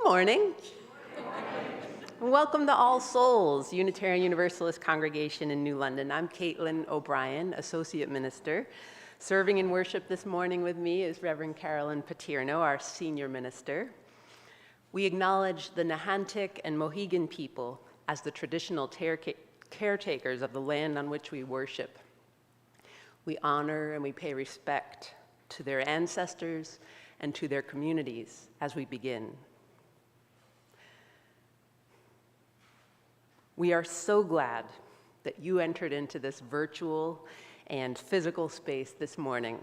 morning. Welcome to All Souls, Unitarian Universalist Congregation in New London. I'm Caitlin O'Brien, Associate Minister. Serving in worship this morning with me is Reverend Carolyn Paterno, our Senior Minister. We acknowledge the Nahantic and Mohegan people as the traditional caretakers of the land on which we worship. We honor and we pay respect to their ancestors and to their communities as we begin. We are so glad that you entered into this virtual and physical space this morning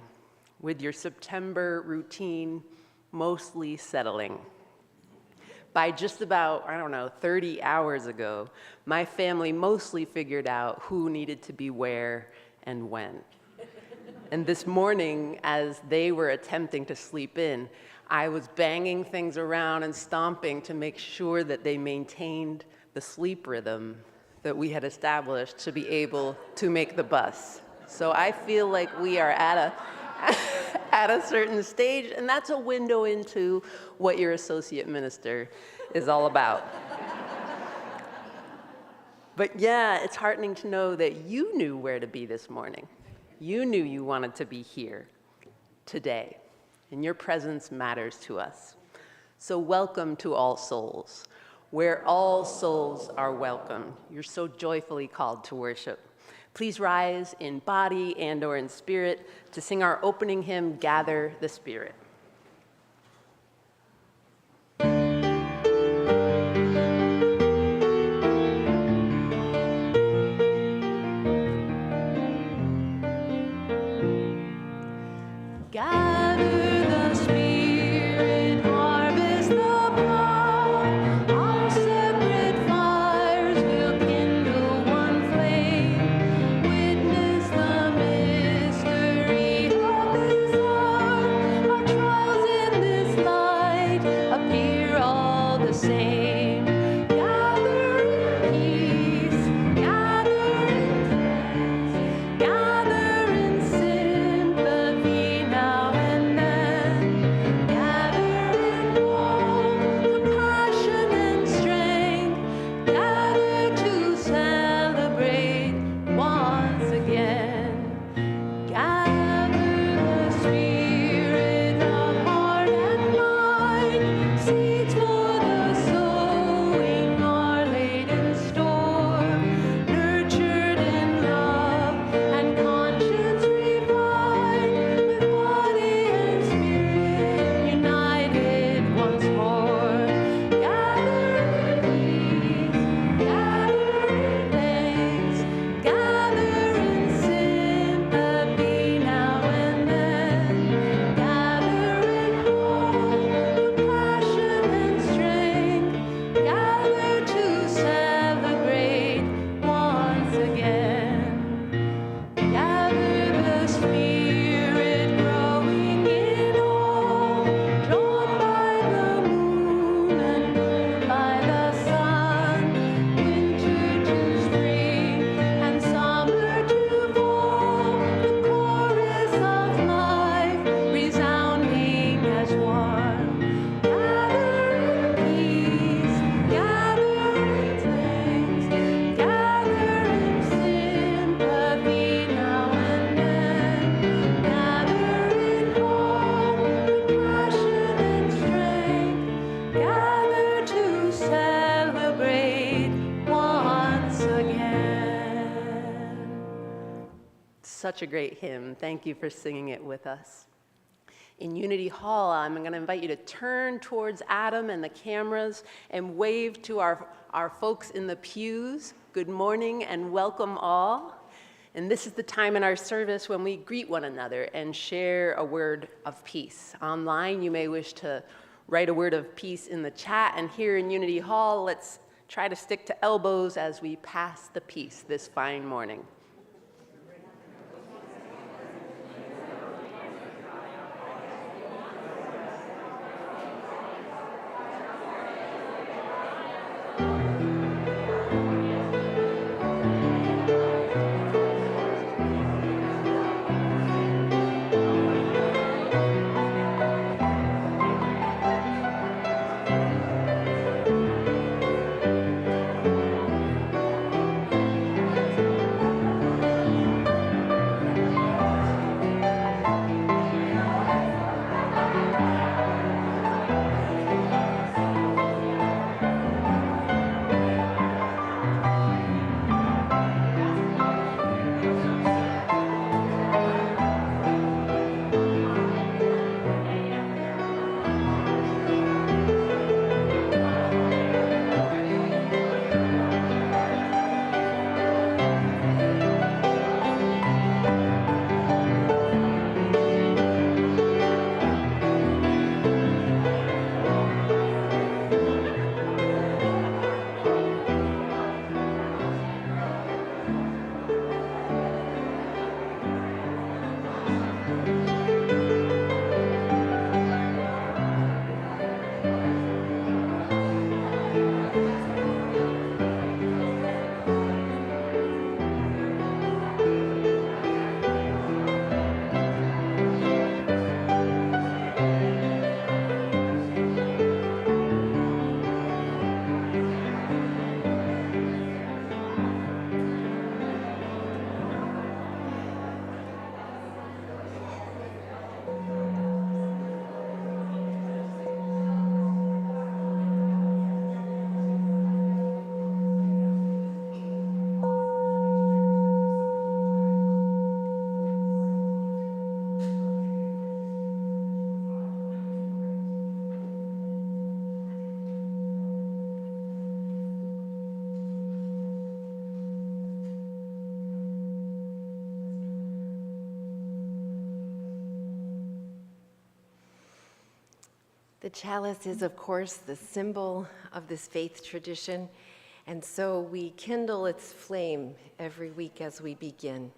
with your September routine mostly settling. By just about, 30 hours ago, my family mostly figured out who needed to be where and when. And this morning, as they were attempting to sleep in, I was banging things around and stomping to make sure that they maintained the sleep rhythm that we had established to be able to make the bus. So I feel like we are at a certain stage, and that's a window into what your associate minister is all about. But yeah, it's heartening to know that you knew where to be this morning. You knew you wanted to be here today, and your presence matters to us. So welcome to All Souls, where all souls are welcome. You're so joyfully called to worship. Please rise in body and or in spirit to sing our opening hymn, Gather the Spirit. Such a great hymn. Thank you for singing it with us. In Unity Hall, I'm going to invite you to turn towards Adam and the cameras and wave to our folks in the pews. Good morning and welcome all. And this is the time in our service when we greet one another and share a word of peace. Online, you may wish to write a word of peace in the chat. And here in Unity Hall, let's try to stick to elbows as we pass the peace this fine morning. The chalice is, of course, the symbol of this faith tradition, and so we kindle its flame every week as we begin.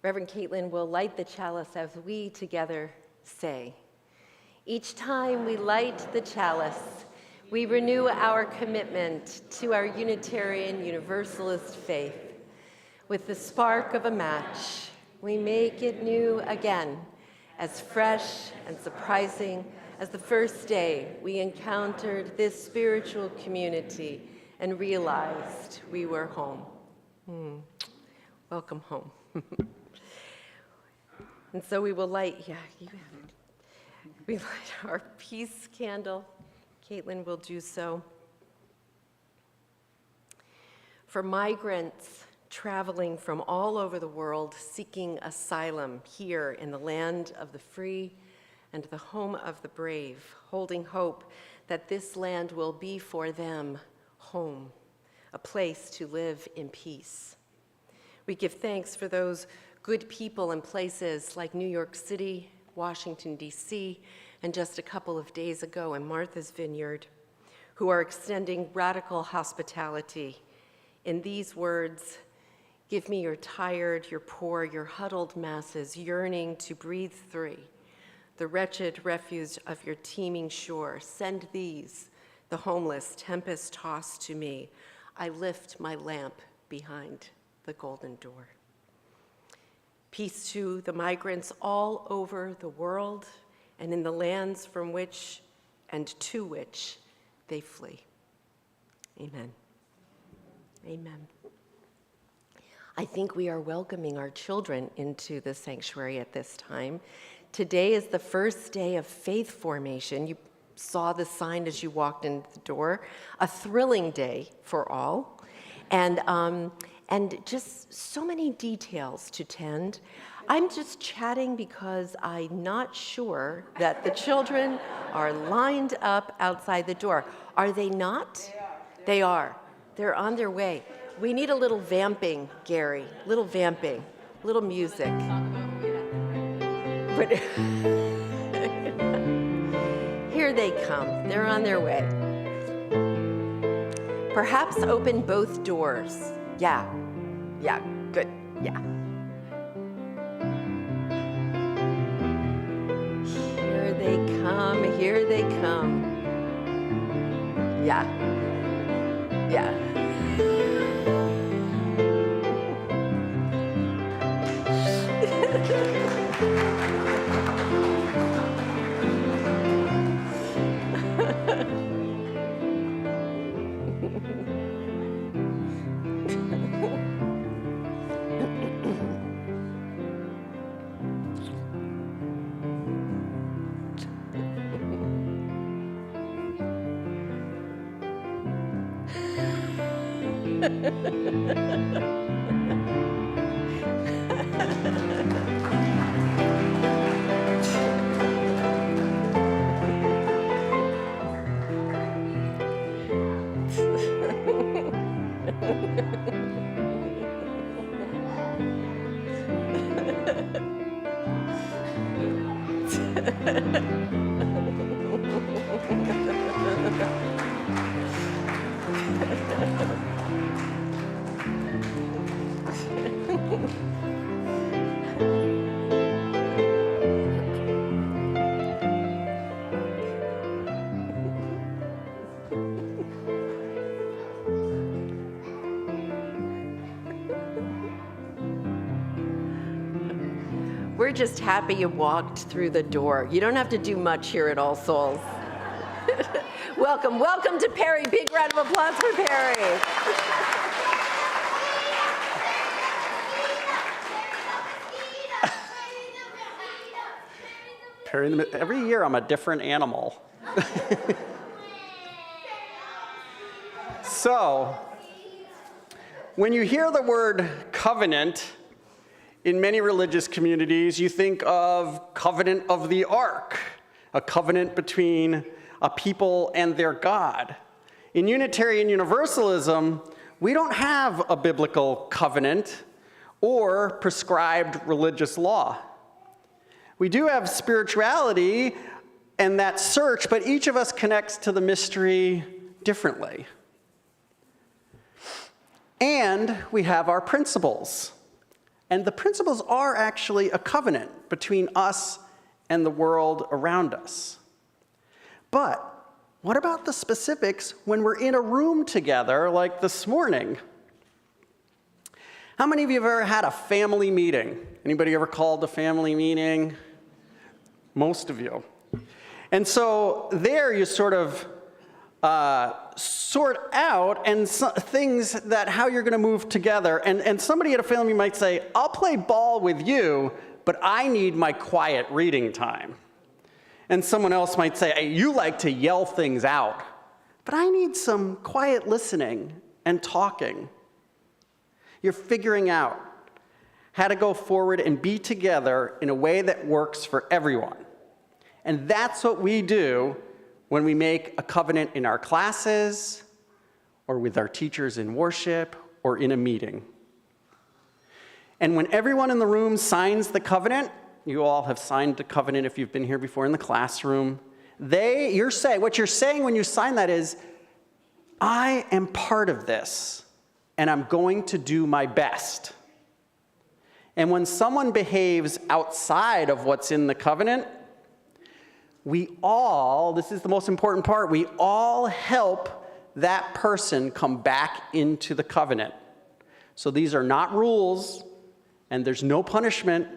Reverend Caitlin will light the chalice as we together say, "Each time we light the chalice, we renew our commitment to our Unitarian Universalist faith. With the spark of a match, we make it new again, as fresh and surprising as the first day we encountered this spiritual community and realized we were home." Welcome home. And so we will light, we light our peace candle. Caitlin will do so. For migrants traveling from all over the world seeking asylum here in the land of the free and the home of the brave, holding hope that this land will be for them home, a place to live in peace. We give thanks for those good people in places like New York City, Washington, D.C., and just a couple of days ago in Martha's Vineyard, who are extending radical hospitality in these words: "Give me your tired, your poor, your huddled masses yearning to breathe free, the wretched refuse of your teeming shore. Send these, the homeless, tempest-tossed to me. I lift my lamp behind the golden door." Peace to the migrants all over the world and in the lands from which and to which they flee. Amen. Amen. I think we are welcoming our children into the sanctuary at this time. Today is the first day of faith formation. You saw the sign as you walked into the door. A thrilling day for all. And just so many details to tend. I'm just chatting because I'm not sure that the children are lined up outside the door. Are they not? They are. They're on their way. We need a little vamping, Gary. Little vamping, little music. But here they come. They're on their way. Perhaps open both doors. Yeah, good, yeah. Here they come, here they come. Yeah. We're just happy you walked through the door. You don't have to do much here at All Souls. Welcome to Perry. Big round of applause for Perry. Perry, every year I'm a different animal. So, when you hear the word covenant, in many religious communities, you think of covenant of the ark, a covenant between a people and their God. In Unitarian Universalism, we don't have a biblical covenant or prescribed religious law. We do have spirituality and that search, but each of us connects to the mystery differently. And we have our principles. And the principles are actually a covenant between us and the world around us. But what about the specifics when we're in a room together like this morning? How many of you have ever had a family meeting? Anybody ever called a family meeting? Most of you. And so there you sort of sort out and things that how you're going to move together. And somebody at a family might say, I'll play ball with you, but I need my quiet reading time. And someone else might say, hey, you like to yell things out, but I need some quiet listening and talking. You're figuring out how to go forward and be together in a way that works for everyone. And that's what we do when we make a covenant in our classes, or with our teachers in worship, or in a meeting. And when everyone in the room signs the covenant, you all have signed the covenant if you've been here before in the classroom, what you're saying when you sign that is, I am part of this, and I'm going to do my best. And when someone behaves outside of what's in the covenant, this is the most important part, we all help that person come back into the covenant. So these are not rules, and there's no punishment.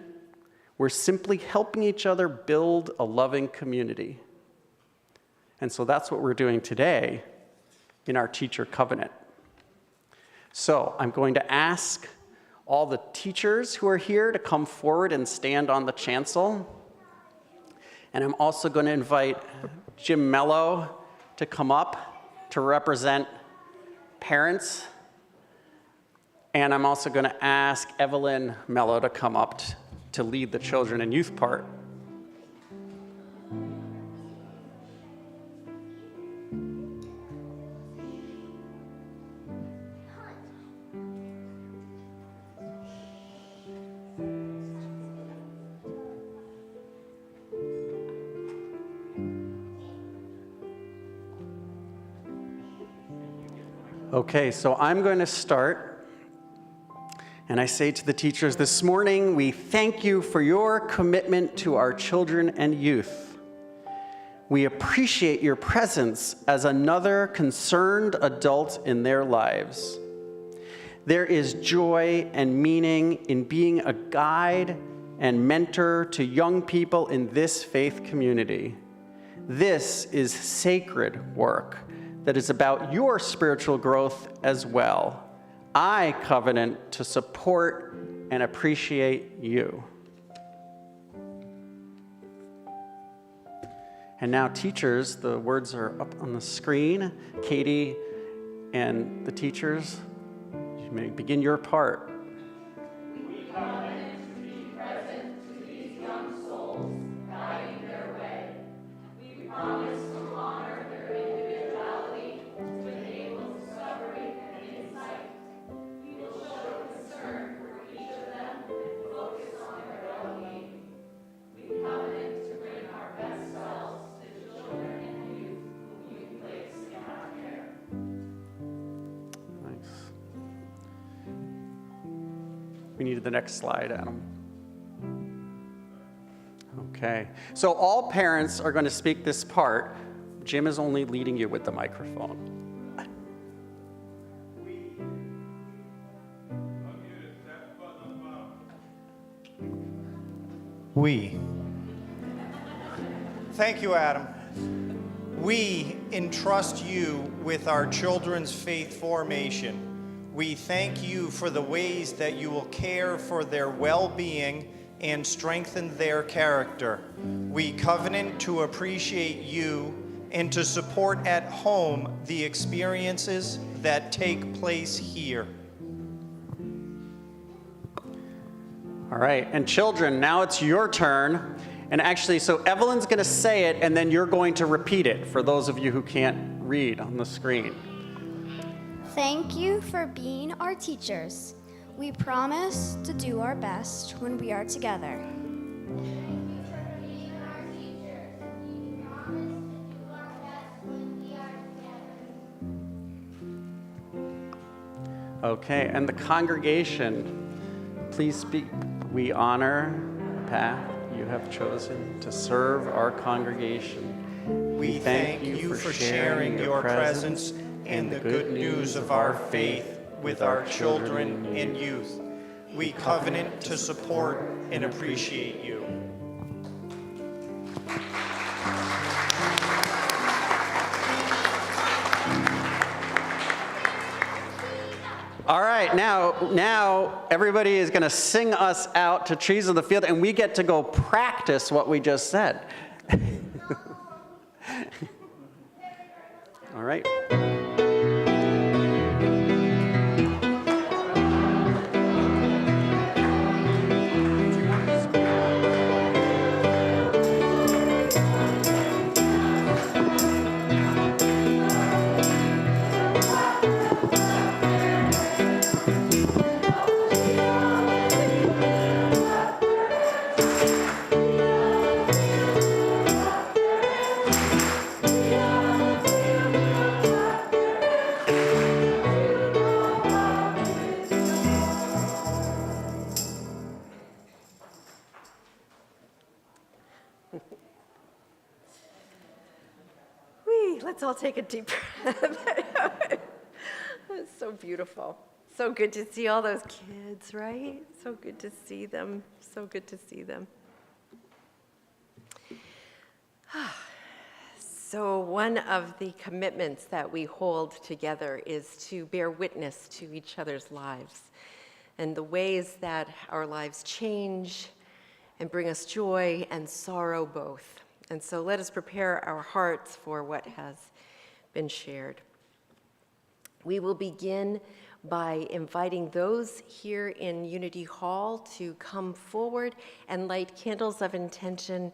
We're simply helping each other build a loving community. And so that's what we're doing today in our teacher covenant. So I'm going to ask all the teachers who are here to come forward and stand on the chancel. And I'm also going to invite Jim Mello to come up to represent parents. And I'm also going to ask Evelyn Mello to come up to lead the children and youth part. Okay, so I'm going to start, and I say to the teachers this morning, we thank you for your commitment to our children and youth. We appreciate your presence as another concerned adult in their lives. There is joy and meaning in being a guide and mentor to young people in this faith community. This is sacred work that is about your spiritual growth as well. I covenant to support and appreciate you. And now, teachers, the words are up on the screen. Katie and the teachers, you may begin your part. We covenant to be present to these young souls, guiding their way. We promise to honor their individuality, to enable discovery and insight. We will show concern for each of them and focus on their well-being. We covenant to bring our best selves to children and youth whom you place in our care. Nice. We needed the next slide, Adam. Okay, so all parents are going to speak this part. Jim is only leading you with the microphone. We. Thank you, Adam. We entrust you with our children's faith formation. We thank you for the ways that you will care for their well-being and strengthen their character. We covenant to appreciate you and to support at home the experiences that take place here. All right, and children, now it's your turn. And actually, so Evelyn's going to say it, and then you're going to repeat it for those of you who can't read on the screen. Thank you for being our teachers. We promise to do our best when we are together. Thank you for being our teachers. We Okay, and the congregation, please speak. We honor the path you have chosen to serve our congregation. We thank you for sharing your presence and the good news of our faith with our children and youth. We covenant to support and appreciate you. All right, now everybody is going to sing us out to Trees of the Field, and we get to go practice what we just said. All right. Let's all take a deep breath. It's so beautiful. So good to see all those kids, right? So good to see them. So good to see them. So one of the commitments that we hold together is to bear witness to each other's lives and the ways that our lives change and bring us joy and sorrow both. And so let us prepare our hearts for what has been shared. We will begin by inviting those here in Unity Hall to come forward and light candles of intention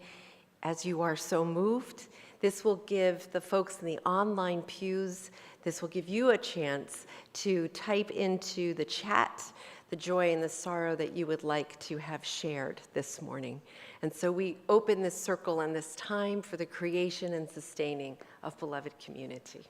as you are so moved. This will give the folks in the online pews, this will give you a chance to type into the chat the joy and the sorrow that you would like to have shared this morning. And so we open this circle and this time for the creation and sustaining of beloved community.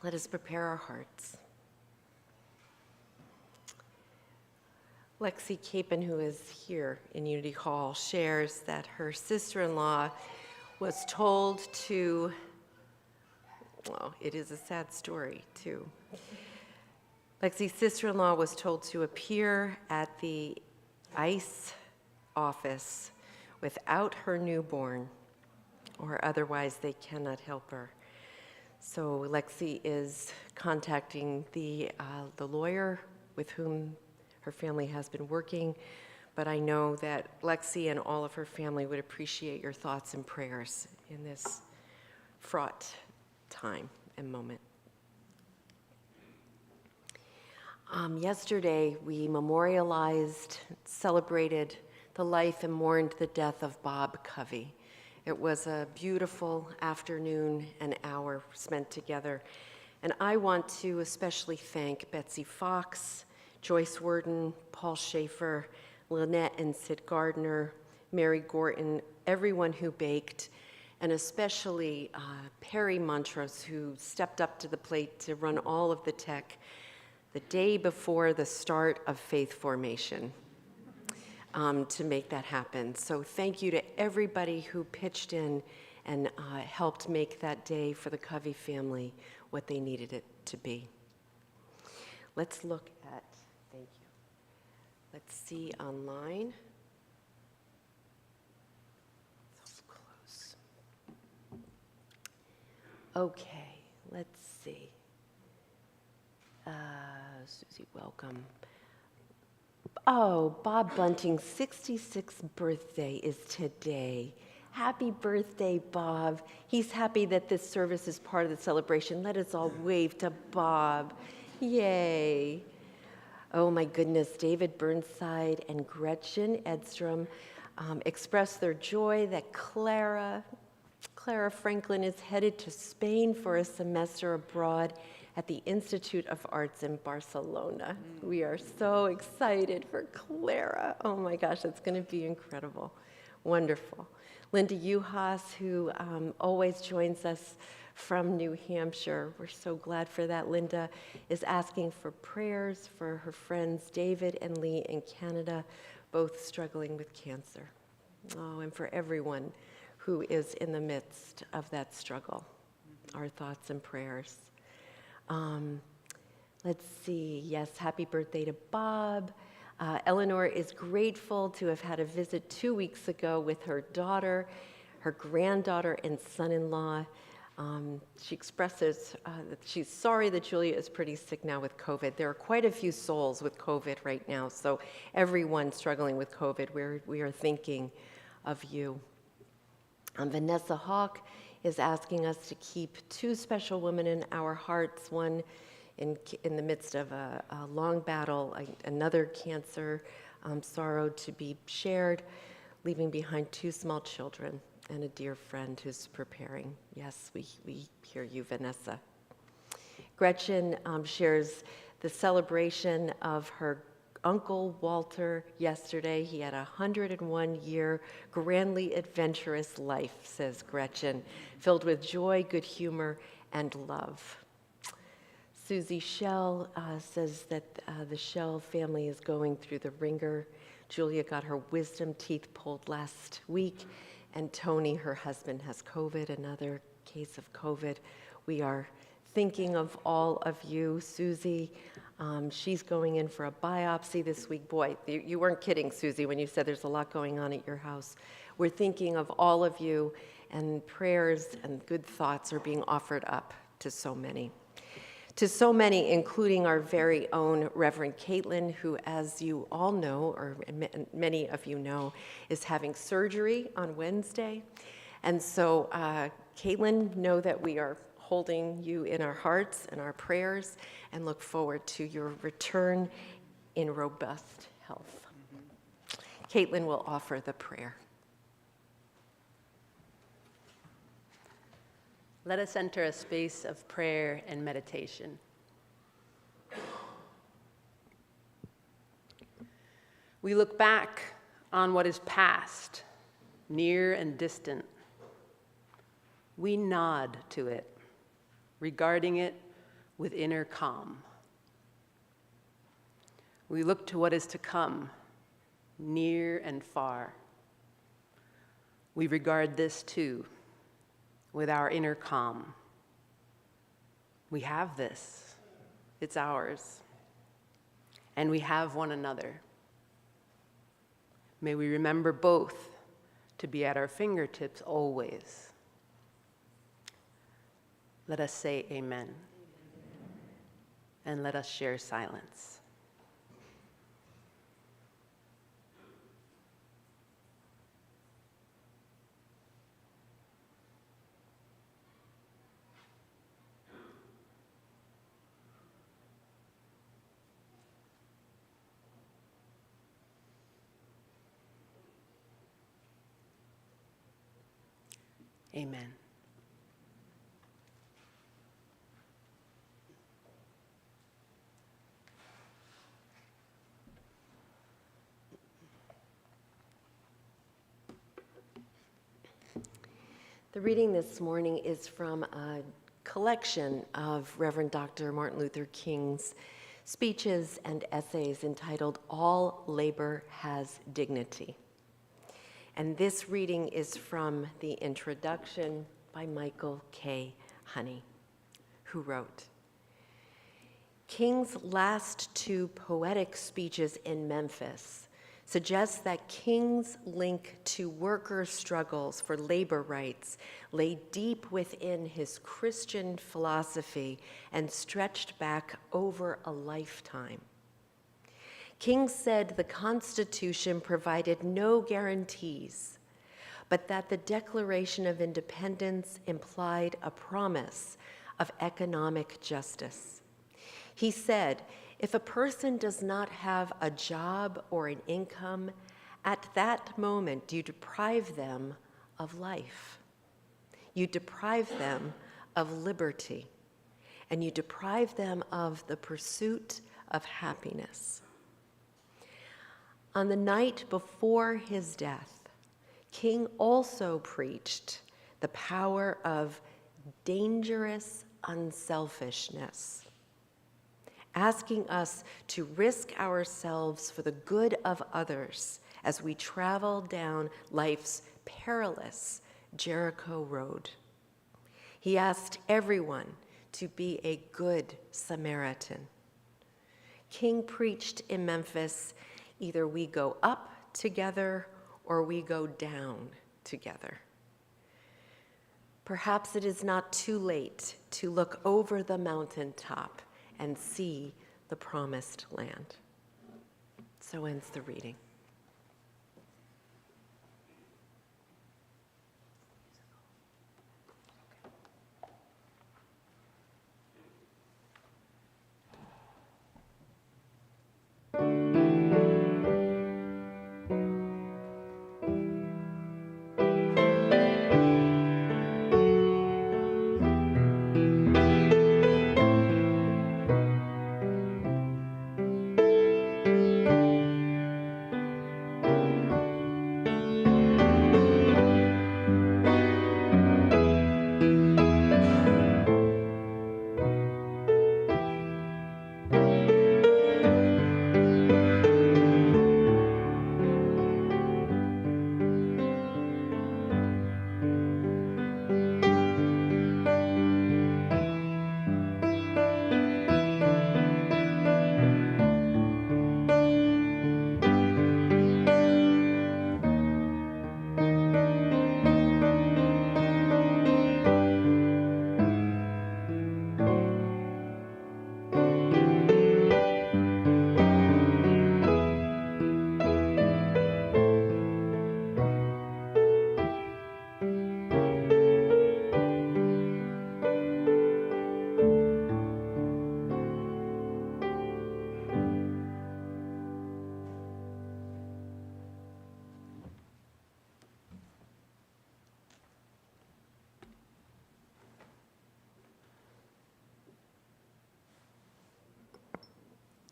Let us prepare our hearts. Lexi Capon, who is here in Unity Hall, shares that her sister-in-law was told to, well, it is a sad story, too. Lexi's sister-in-law was told to appear at the ICE office without her newborn, or otherwise they cannot help her. So Lexi is contacting the lawyer with whom her family has been working, but I know that Lexi and all of her family would appreciate your thoughts and prayers in this fraught time and moment. Yesterday, we memorialized, celebrated the life and mourned the death of Bob Covey. It was a beautiful afternoon and hour spent together. And I want to especially thank Betsy Fox, Joyce Worden, Paul Schaefer, Lynette and Sid Gardner, Mary Gorton, everyone who baked, and especially Perry Montrose, who stepped up to the plate to run all of the tech the day before the start of faith formation. To make that happen. So thank you to everybody who pitched in and helped make that day for the Covey family what they needed it to be. Let's look at, thank you. Let's see online. So close. Okay, let's see. Susie, welcome. Oh, Bob Bunting's 66th birthday is today. Happy birthday, Bob. He's happy that this service is part of the celebration. Let us all wave to Bob. Yay. Oh my goodness, David Burnside and Gretchen Edstrom expressed their joy that Clara Franklin is headed to Spain for a semester abroad at the Institute of Arts in Barcelona. We are so excited for Clara. Oh my gosh, it's gonna be incredible. Wonderful. Linda Uhas, who always joins us from New Hampshire. We're so glad for that. Linda is asking for prayers for her friends David and Lee in Canada, both struggling with cancer. Oh, and for everyone who is in the midst of that struggle. Our thoughts and prayers. Let's see, yes, happy birthday to Bob. Eleanor is grateful to have had a visit 2 weeks ago with her daughter, her granddaughter, and son-in-law. She expresses that she's sorry that Julia is pretty sick now with COVID. There are quite a few souls with COVID right now, so everyone struggling with COVID, we are thinking of you. Vanessa Hawk is asking us to keep two special women in our hearts, one in the midst of a long battle, another cancer sorrow to be shared, leaving behind two small children and a dear friend who's preparing. Yes, we hear you, Vanessa. Gretchen shares the celebration of her Uncle Walter yesterday. He had a 101-year grandly adventurous life, says Gretchen, filled with joy, good humor, and love. Susie Shell says that the Shell family is going through the ringer. Julia got her wisdom teeth pulled last week, and Tony, her husband, has COVID, another case of COVID. We are thinking of all of you. Susie, she's going in for a biopsy this week. Boy, you weren't kidding, Susie, when you said there's a lot going on at your house. We're thinking of all of you, and prayers and good thoughts are being offered up to so many. To so many, including our very own Reverend Caitlin, who, as you all know, or many of you know, is having surgery on Wednesday. And so, Caitlin, know that we are holding you in our hearts and our prayers, and look forward to your return in robust health. Caitlin will offer the prayer. Let us enter a space of prayer and meditation. We look back on what is past, near and distant. We nod to it, regarding it with inner calm. We look to what is to come, near and far. We regard this too, with our inner calm. We have this. It's ours. And we have one another. May we remember both to be at our fingertips always. Let us say amen. And let us share silence. Amen. The reading this morning is from a collection of Reverend Dr. Martin Luther King's speeches and essays entitled All Labor Has Dignity. And this reading is from the introduction by Michael K. Honey, who wrote, King's last two poetic speeches in Memphis suggest that King's link to worker struggles for labor rights lay deep within his Christian philosophy and stretched back over a lifetime. King said the Constitution provided no guarantees, but that the Declaration of Independence implied a promise of economic justice. He said, if a person does not have a job or an income, at that moment you deprive them of life. You deprive them of liberty, and you deprive them of the pursuit of happiness. On the night before his death, King also preached the power of dangerous unselfishness, asking us to risk ourselves for the good of others as we travel down life's perilous Jericho road. He asked everyone to be a good Samaritan. King preached in Memphis, either we go up together or we go down together. Perhaps it is not too late to look over the mountaintop and see the promised land. So ends the reading.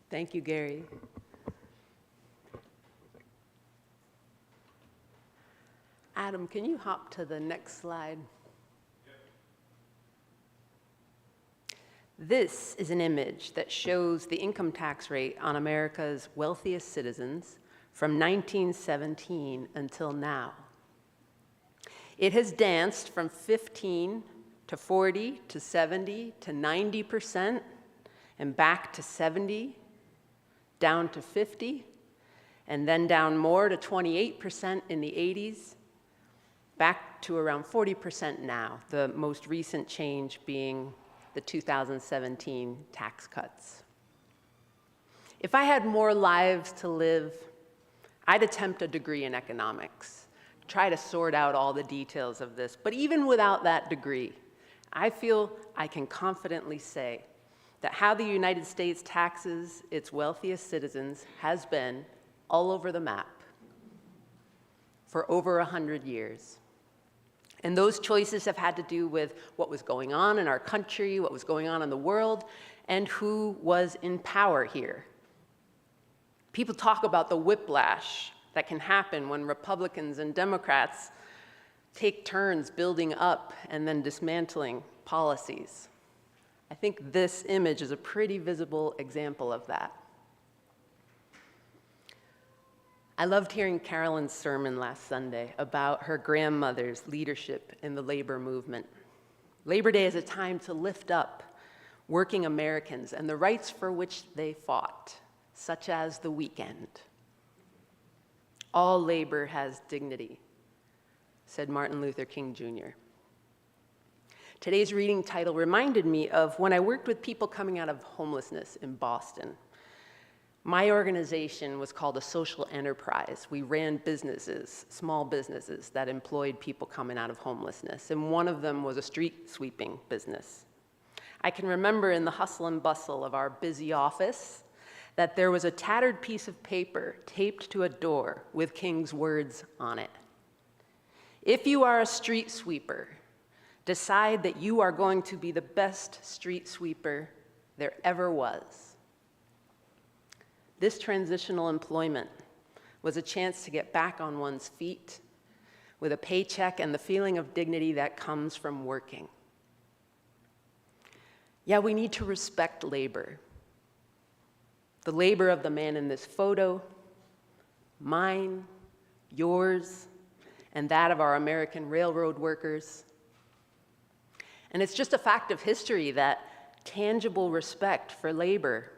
Thank you, Gary. Adam, can you hop to the next slide? This is an image that shows the income tax rate on America's wealthiest citizens from 1917 until now. It has danced from 15 to 40 to 70 to 90% and back to 70, down to 50, and then down more to 28% in the 80s, back to around 40% now, the most recent change being the 2017 tax cuts. If I had more lives to live, I'd attempt a degree in economics, try to sort out all the details of this. But even without that degree, I feel I can confidently say that how the United States taxes its wealthiest citizens has been all over the map for over 100 years. And those choices have had to do with what was going on in our country, what was going on in the world, and who was in power here. People talk about the whiplash that can happen when Republicans and Democrats take turns building up and then dismantling policies. I think this image is a pretty visible example of that. I loved hearing Carolyn's sermon last Sunday about her grandmother's leadership in the labor movement. Labor Day is a time to lift up working Americans and the rights for which they fought, such as the weekend. All labor has dignity, said Martin Luther King Jr. Today's reading title reminded me of when I worked with people coming out of homelessness in Boston. My organization was called a social enterprise. We ran businesses, small businesses that employed people coming out of homelessness, and one of them was a street sweeping business. I can remember in the hustle and bustle of our busy office that there was a tattered piece of paper taped to a door with King's words on it. If you are a street sweeper, decide that you are going to be the best street sweeper there ever was. This transitional employment was a chance to get back on one's feet with a paycheck and the feeling of dignity that comes from working. Yeah, we need to respect labor. The labor of the man in this photo, mine, yours, and that of our American railroad workers. And it's just a fact of history that tangible respect for labor,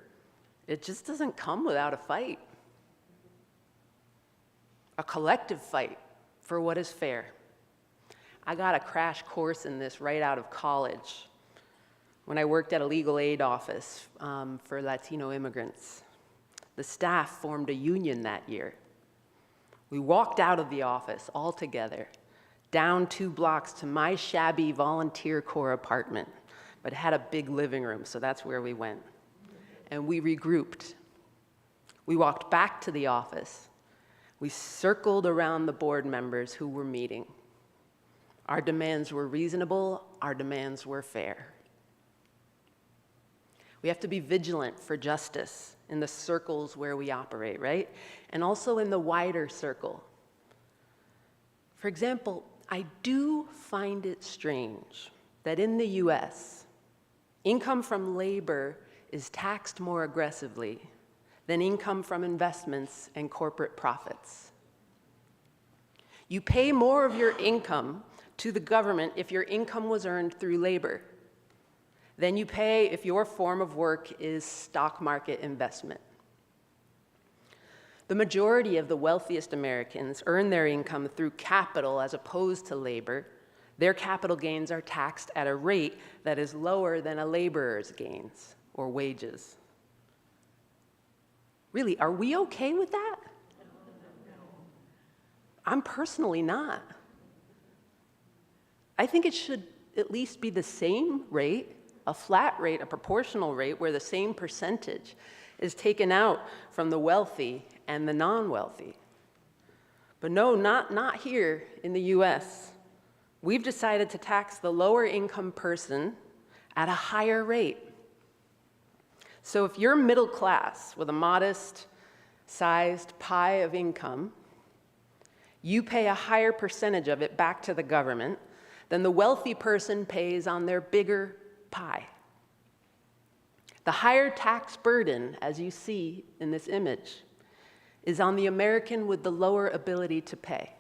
it just doesn't come without a fight. A collective fight for what is fair. I got a crash course in this right out of college when I worked at a legal aid office for Latino immigrants. The staff formed a union that year. We walked out of the office all together, down 2 blocks to my shabby volunteer corps apartment, but it had a big living room, so that's where we went. And we regrouped. We walked back to the office. We circled around the board members who were meeting. Our demands were reasonable, our demands were fair. We have to be vigilant for justice in the circles where we operate, right? And also in the wider circle. For example, I do find it strange that in the US, income from labor is taxed more aggressively than income from investments and corporate profits. You pay more of your income to the government if your income was earned through labor than you pay if your form of work is stock market investment. The majority of the wealthiest Americans earn their income through capital as opposed to labor. Their capital gains are taxed at a rate that is lower than a laborer's gains or wages. Really, are we okay with that? I'm personally not. I think it should at least be the same rate, a flat rate, a proportional rate, where the same percentage is taken out from the wealthy and the non-wealthy. But no, not here in the US. We've decided to tax the lower income person at a higher rate. So if you're middle class with a modest sized pie of income, you pay a higher percentage of it back to the government than the wealthy person pays on their bigger pie. The higher tax burden, as you see in this image, is on the American with the lower ability to pay.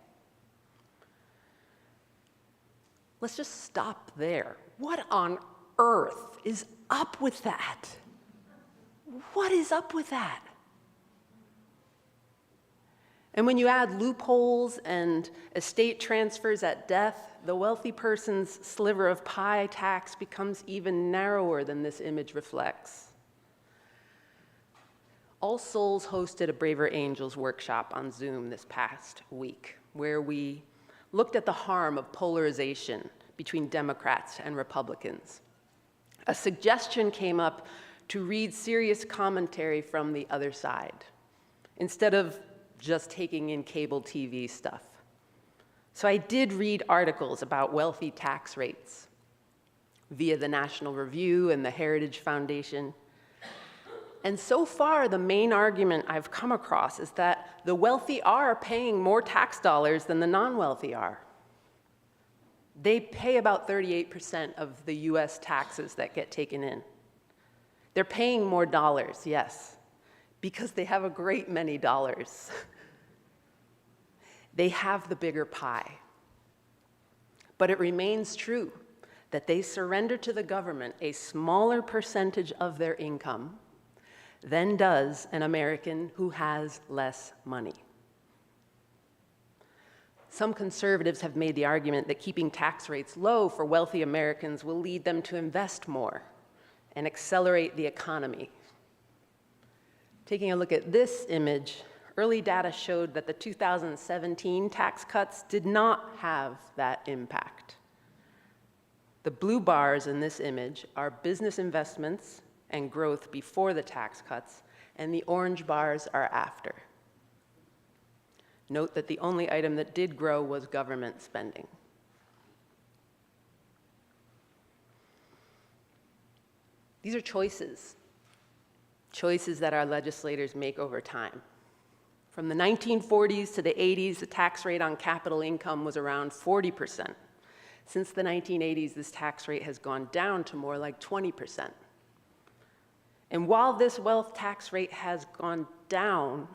Let's just stop there. What on earth is up with that? What is up with that? And when you add loopholes and estate transfers at death, the wealthy person's sliver of pie tax becomes even narrower than this image reflects. All Souls hosted a Braver Angels workshop on Zoom this past week, where we looked at the harm of polarization between Democrats and Republicans. A suggestion came up to read serious commentary from the other side, instead of just taking in cable TV stuff. So I did read articles about wealthy tax rates via the National Review and the Heritage Foundation. And so far, the main argument I've come across is that the wealthy are paying more tax dollars than the non-wealthy are. They pay about 38% of the US taxes that get taken in. They're paying more dollars, yes, because they have a great many dollars. They have the bigger pie. But it remains true that they surrender to the government a smaller percentage of their income than does an American who has less money. Some conservatives have made the argument that keeping tax rates low for wealthy Americans will lead them to invest more and accelerate the economy. Taking a look at this image, early data showed that the 2017 tax cuts did not have that impact. The blue bars in this image are business investments and growth before the tax cuts, and the orange bars are after. Note that the only item that did grow was government spending. These are choices that our legislators make over time. From the 1940s to the 80s, the tax rate on capital income was around 40%. Since the 1980s, this tax rate has gone down to more like 20%. And while this wealth tax rate has gone down,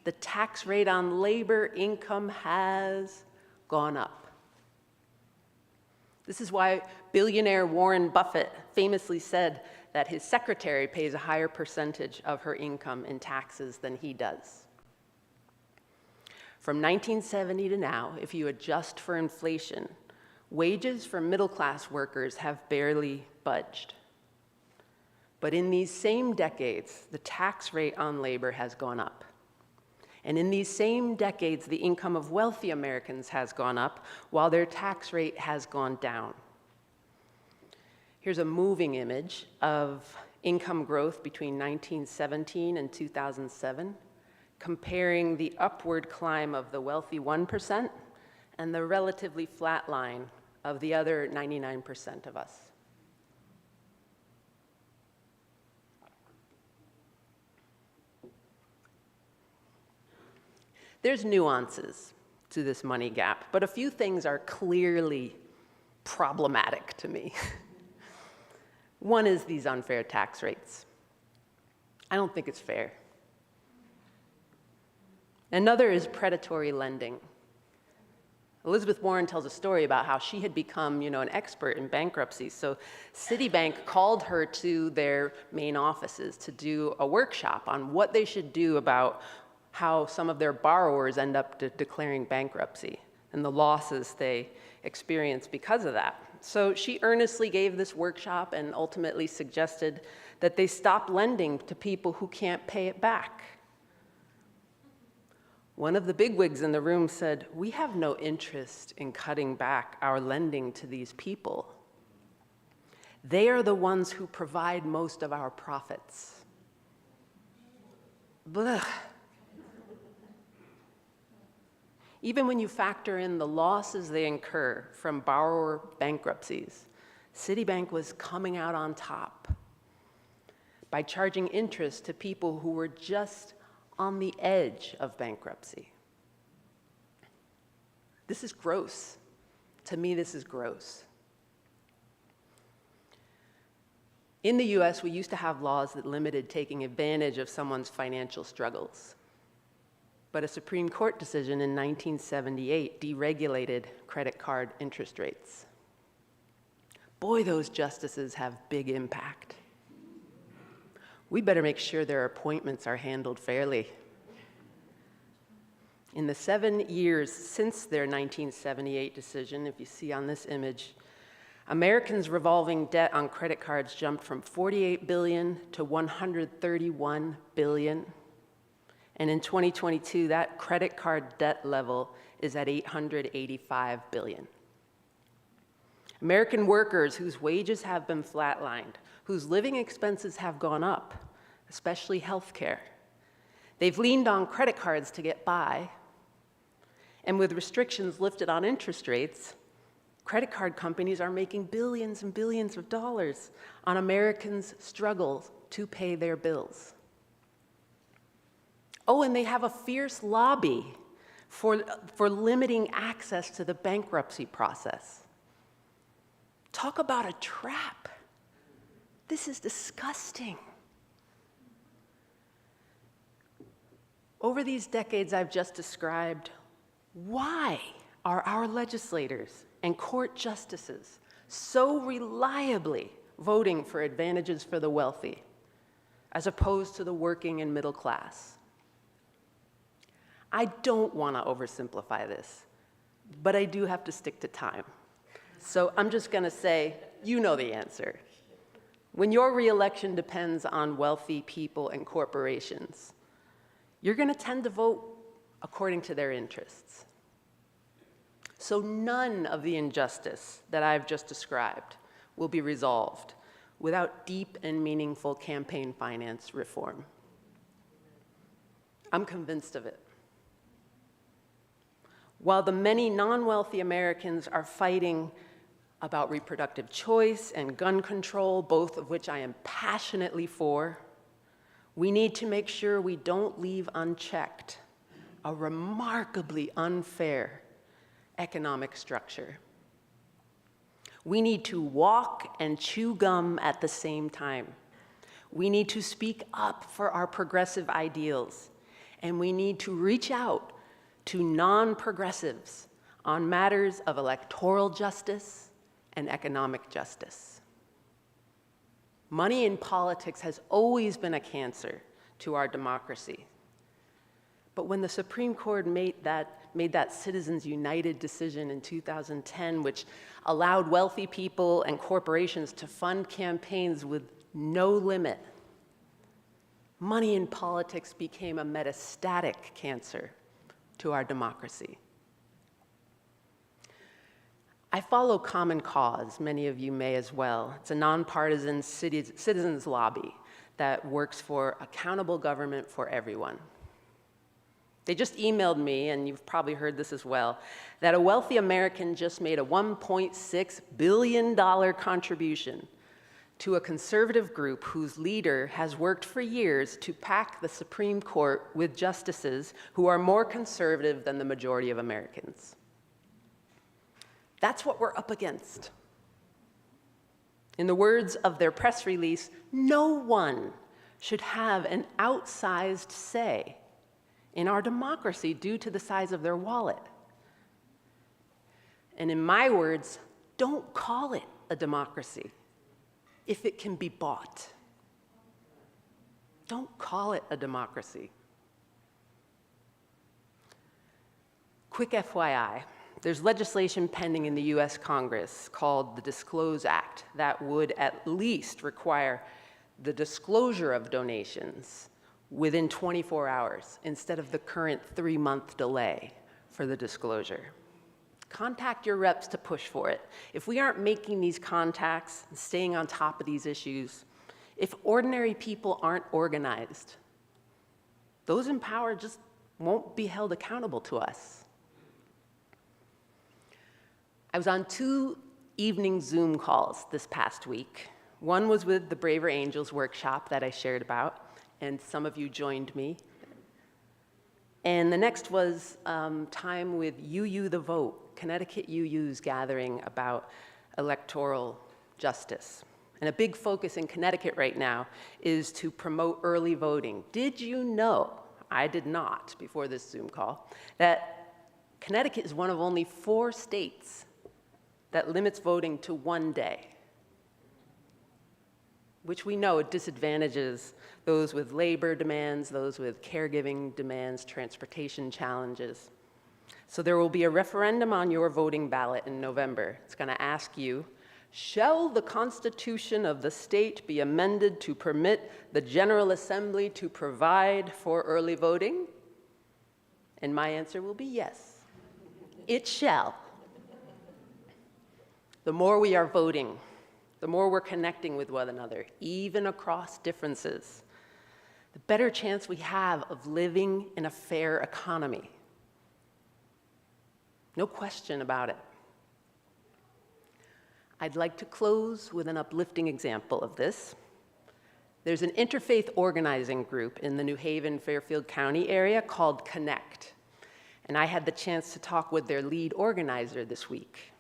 the tax rate on labor income has gone up. This is why billionaire Warren Buffett famously said that his secretary pays a higher percentage of her income in taxes than he does. From 1970 to now, if you adjust for inflation, wages for middle-class workers have barely budged. But in these same decades, the tax rate on labor has gone up. And in these same decades, the income of wealthy Americans has gone up, while their tax rate has gone down. Here's a moving image of income growth between 1917 and 2007, comparing the upward climb of the wealthy 1% and the relatively flat line of the other 99% of us. There's nuances to this money gap, but a few things are clearly problematic to me. One is these unfair tax rates. I don't think it's fair. Another is predatory lending. Elizabeth Warren tells a story about how she had become, an expert in bankruptcy. So Citibank called her to their main offices to do a workshop on what they should do about how some of their borrowers end up declaring bankruptcy and the losses they experience because of that. So she earnestly gave this workshop and ultimately suggested that they stop lending to people who can't pay it back. One of the bigwigs in the room said, "We have no interest in cutting back our lending to these people. They are the ones who provide most of our profits." Blah. Even when you factor in the losses they incur from borrower bankruptcies, Citibank was coming out on top by charging interest to people who were just on the edge of bankruptcy. This is gross. To me, this is gross. In the US, we used to have laws that limited taking advantage of someone's financial struggles. But a Supreme Court decision in 1978 deregulated credit card interest rates. Boy, those justices have big impact. We better make sure their appointments are handled fairly. In the 7 years since their 1978 decision, if you see on this image, Americans' revolving debt on credit cards jumped from $48 billion to $131 billion. And in 2022, that credit card debt level is at $885 billion. American workers whose wages have been flatlined, whose living expenses have gone up, especially healthcare. They've leaned on credit cards to get by, and with restrictions lifted on interest rates, credit card companies are making billions and billions of dollars on Americans' struggles to pay their bills. Oh, and they have a fierce lobby for limiting access to the bankruptcy process. Talk about a trap. This is disgusting. Over these decades I've just described, why are our legislators and court justices so reliably voting for advantages for the wealthy as opposed to the working and middle class? I don't want to oversimplify this, but I do have to stick to time. So I'm just going to say, you know the answer. When your reelection depends on wealthy people and corporations, you're going to tend to vote according to their interests. So none of the injustice that I've just described will be resolved without deep and meaningful campaign finance reform. I'm convinced of it. While the many non-wealthy Americans are fighting about reproductive choice and gun control, both of which I am passionately for, we need to make sure we don't leave unchecked a remarkably unfair economic structure. We need to walk and chew gum at the same time. We need to speak up for our progressive ideals, and we need to reach out to non-progressives on matters of electoral justice and economic justice. Money in politics has always been a cancer to our democracy. But when the Supreme Court made that Citizens United decision in 2010, which allowed wealthy people and corporations to fund campaigns with no limit, money in politics became a metastatic cancer to our democracy. I follow Common Cause, many of you may as well. It's a nonpartisan citizens lobby that works for accountable government for everyone. They just emailed me, and you've probably heard this as well, that a wealthy American just made a $1.6 billion contribution to a conservative group whose leader has worked for years to pack the Supreme Court with justices who are more conservative than the majority of Americans. That's what we're up against. In the words of their press release, no one should have an outsized say in our democracy due to the size of their wallet. And in my words, don't call it a democracy if it can be bought. Don't call it a democracy. Quick FYI, there's legislation pending in the US Congress called the Disclose Act that would at least require the disclosure of donations within 24 hours instead of the current 3-month delay for the disclosure. Contact your reps to push for it. If we aren't making these contacts and staying on top of these issues, if ordinary people aren't organized, those in power just won't be held accountable to us. I was on 2 evening Zoom calls this past week. One was with the Braver Angels workshop that I shared about, and some of you joined me. And the next was time with UU the Vote, Connecticut UU's gathering about electoral justice. And a big focus in Connecticut right now is to promote early voting. Did you know, I did not before this Zoom call, that Connecticut is one of only 4 states that limits voting to 1 day, which we know disadvantages those with labor demands, those with caregiving demands, transportation challenges. So there will be a referendum on your voting ballot in November. It's going to ask you, shall the Constitution of the state be amended to permit the General Assembly to provide for early voting? And my answer will be yes, it shall. The more we are voting, the more we're connecting with one another, even across differences, the better chance we have of living in a fair economy. No question about it. I'd like to close with an uplifting example of this. There's an interfaith organizing group in the New Haven, Fairfield County area called Connect. And I had the chance to talk with their lead organizer this week.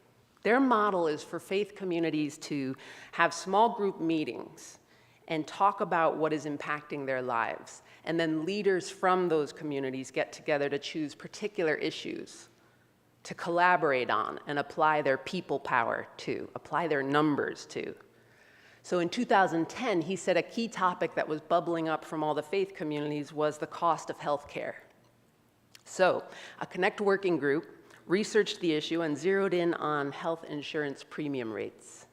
Their model is for faith communities to have small group meetings and talk about what is impacting their lives. And then leaders from those communities get together to choose particular issues to collaborate on and apply their people power to, apply their numbers to. So in 2010, he said a key topic that was bubbling up from all the faith communities was the cost of healthcare. So a Connect working group researched the issue and zeroed in on health insurance premium rates.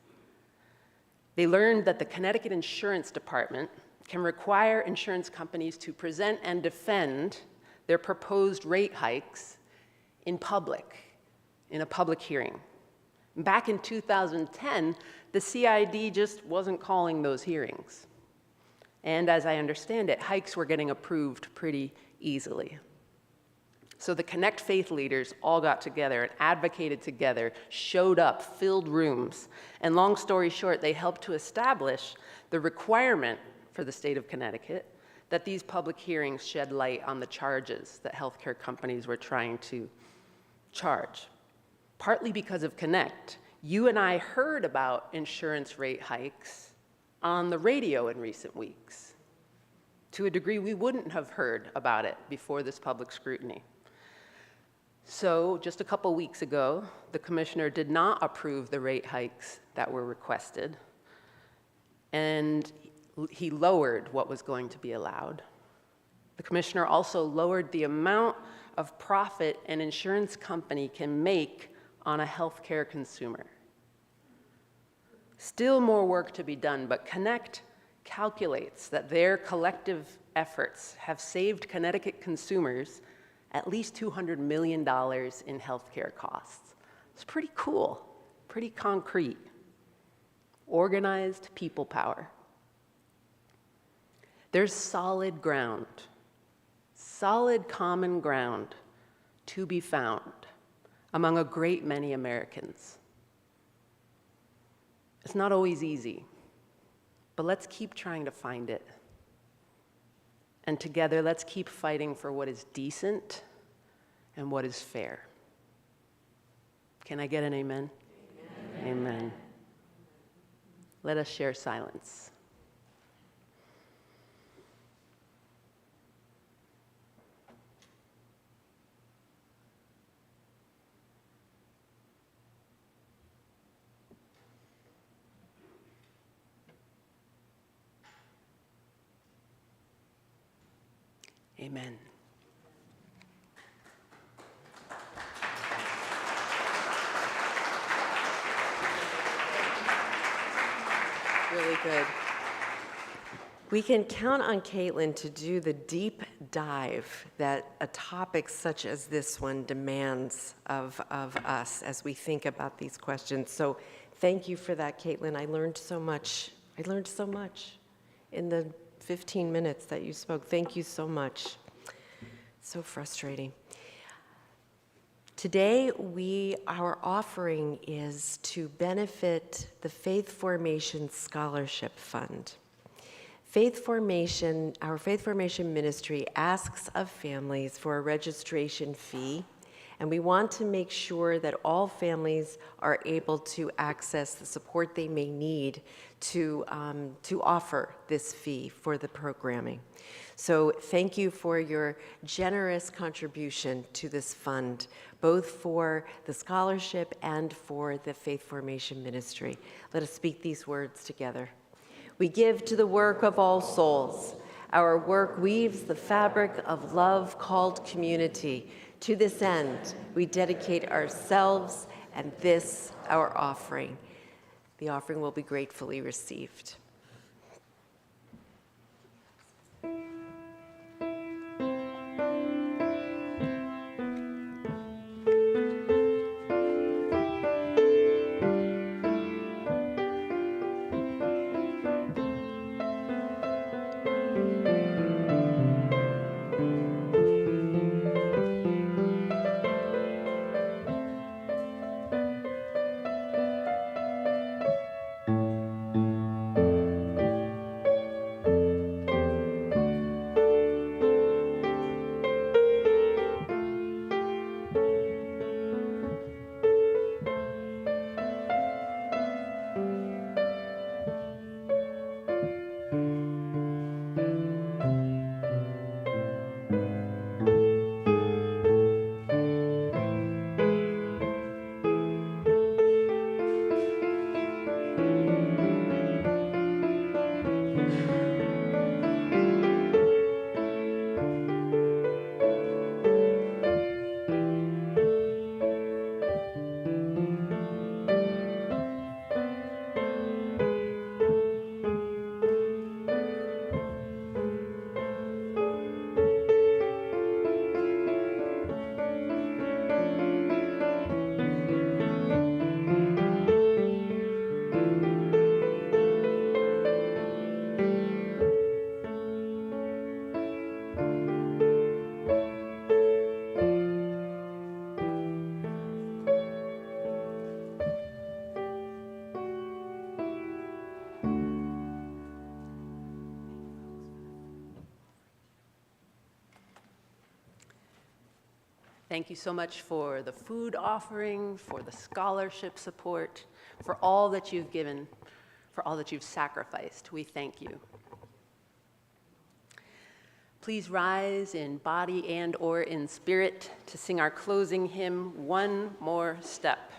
They learned that the Connecticut Insurance Department can require insurance companies to present and defend their proposed rate hikes in public, in a public hearing. Back in 2010, the CID just wasn't calling those hearings. And as I understand it, hikes were getting approved pretty easily. So the Connect faith leaders all got together and advocated together, showed up, filled rooms, and long story short, they helped to establish the requirement for the state of Connecticut that these public hearings shed light on the charges that healthcare companies were trying to charge. Partly because of Connect, you and I heard about insurance rate hikes on the radio in recent weeks. To a degree, we wouldn't have heard about it before this public scrutiny. So just a couple weeks ago, the commissioner did not approve the rate hikes that were requested, and he lowered what was going to be allowed. The commissioner also lowered the amount of profit an insurance company can make on a healthcare consumer. Still more work to be done, but Connect calculates that their collective efforts have saved Connecticut consumers at least $200 million in healthcare costs. It's pretty cool, pretty concrete. Organized people power. There's solid ground, solid common ground to be found among a great many Americans. It's not always easy, but let's keep trying to find it. And together, let's keep fighting for what is decent and what is fair. Can I get an amen? Amen. Amen. Let us share silence. Amen. Really good. We can count on Caitlin to do the deep dive that a topic such as this one demands of us as we think about these questions. So thank you for that, Caitlin. I learned so much. In the 15 minutes that you spoke. Thank you so much. So frustrating. Today, our offering is to benefit the Faith Formation Scholarship Fund. Our Faith Formation ministry asks of families for a registration fee And we want to make sure that all families are able to access the support they may need to offer this fee for the programming. So thank you for your generous contribution to this fund, both for the scholarship and for the Faith Formation Ministry. Let us speak these words together. We give to the work of All Souls. Our work weaves the fabric of love called community. To this end, we dedicate ourselves and this, our offering. The offering will be gratefully received. Thank you so much for the food offering, for the scholarship support, for all that you've given, for all that you've sacrificed. We thank you. Please rise in body and or in spirit to sing our closing hymn, One More Step.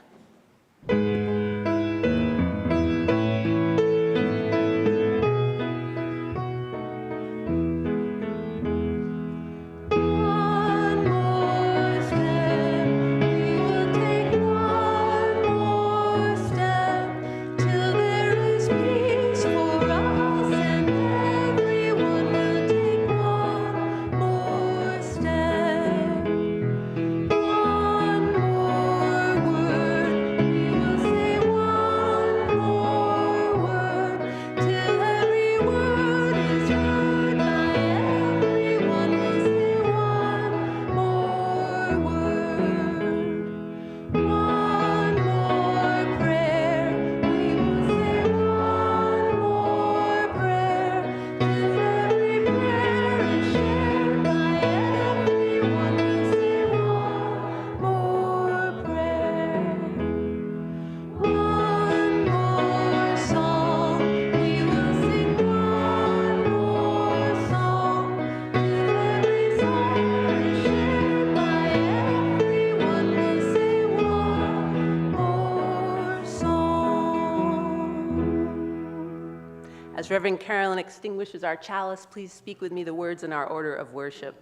As Reverend Carolyn extinguishes our chalice, please speak with me the words in our order of worship.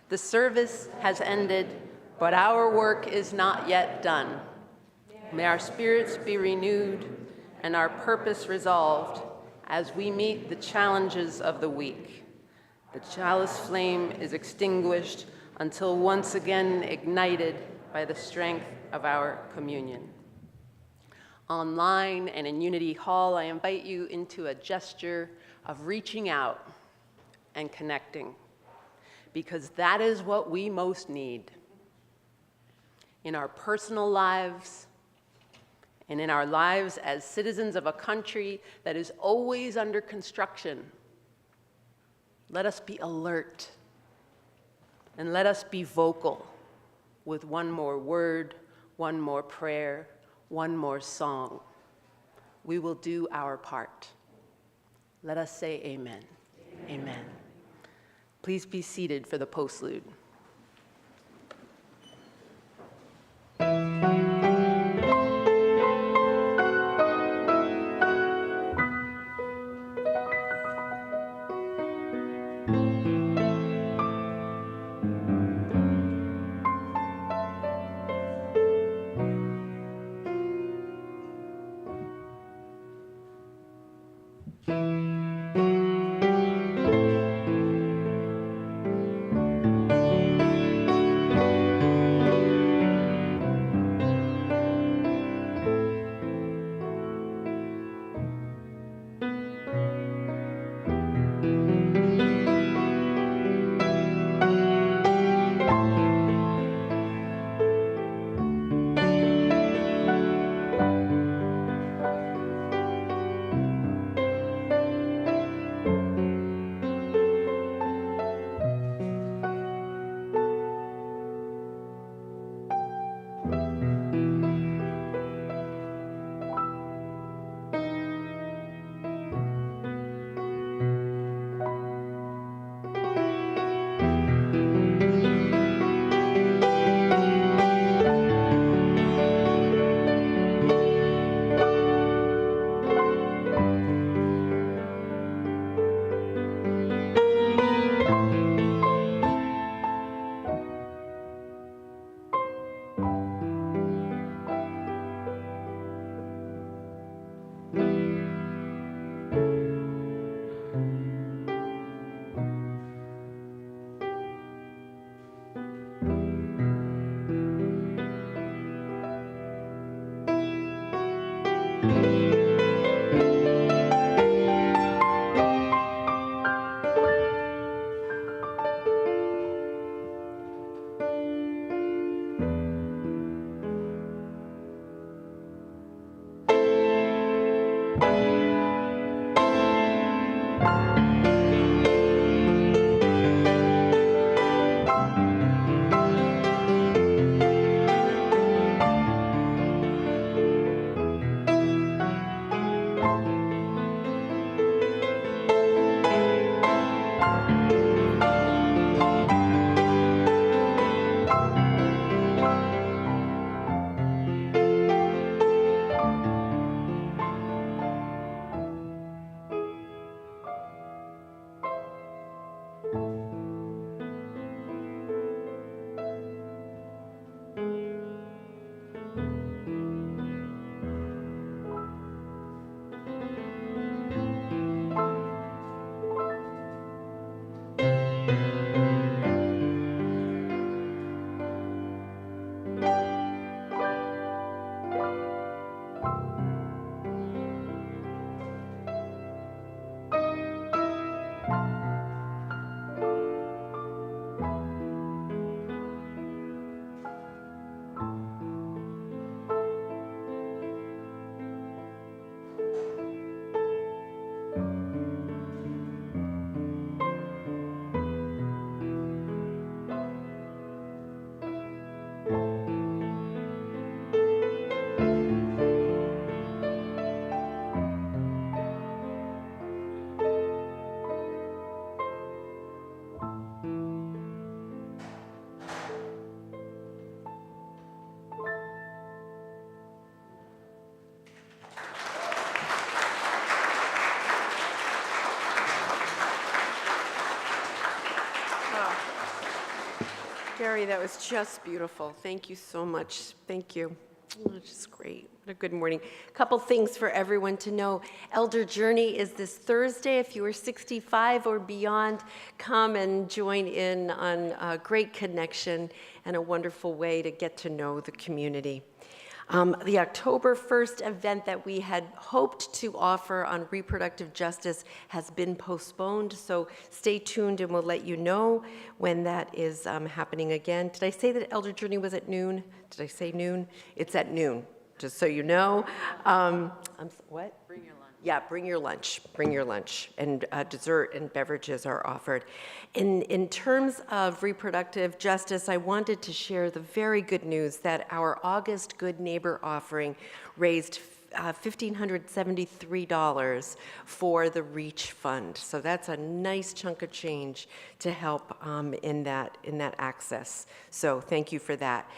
The service has ended, but our work is not yet done. May our spirits be renewed and our purpose resolved as we meet the challenges of the week. The chalice flame is extinguished until once again ignited by the strength of our communion. Online and in Unity Hall, I invite you into a gesture of reaching out and connecting, because that is what we most need in our personal lives and in our lives as citizens of a country that is always under construction. Let us be alert and let us be vocal. with one more word, one more prayer, one more song. We will do our part. Let us say amen. Amen. Please be seated for the postlude. Gary, that was just beautiful. Thank you so much. Thank you. Oh, just great. What a good morning. A couple things for everyone to know. Elder Journey is this Thursday. If you are 65 or beyond, come and join in on a great connection and a wonderful way to get to know the community. The October 1st event that we had hoped to offer on reproductive justice has been postponed, so stay tuned and we'll let you know when that is happening again. Did I say that Elder Journey was at noon? Did I say noon? It's at noon, just so you know. What? Bring your lunch. Yeah, bring your lunch, and dessert and beverages are offered. In terms of reproductive justice, I wanted to share the very good news that our August Good Neighbor offering raised $1,573 for the REACH Fund. So that's a nice chunk of change to help in that access. So thank you for that.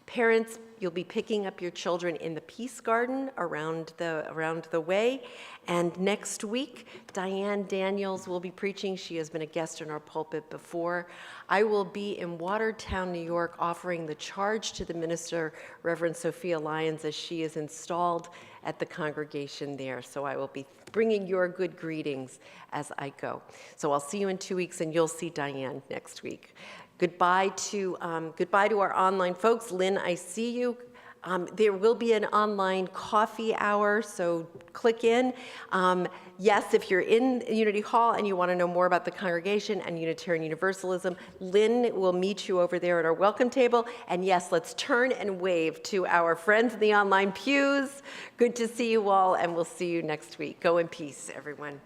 Parents, you'll be picking up your children in the Peace Garden around the way. And next week, Diane Daniels will be preaching. She has been a guest in our pulpit before. I will be in Watertown, New York, offering the charge to the minister, Reverend Sophia Lyons, as she is installed at the congregation there. So I will be bringing your good greetings as I go. So I'll see you in 2 weeks, and you'll see Diane next week. Goodbye to our online folks. Lynn, I see you. There will be an online coffee hour, so click in. Yes, if you're in Unity Hall and you want to know more about the congregation and Unitarian Universalism, Lynn will meet you over there at our welcome table. And yes, let's turn and wave to our friends in the online pews. Good to see you all, and we'll see you next week. Go in peace, everyone.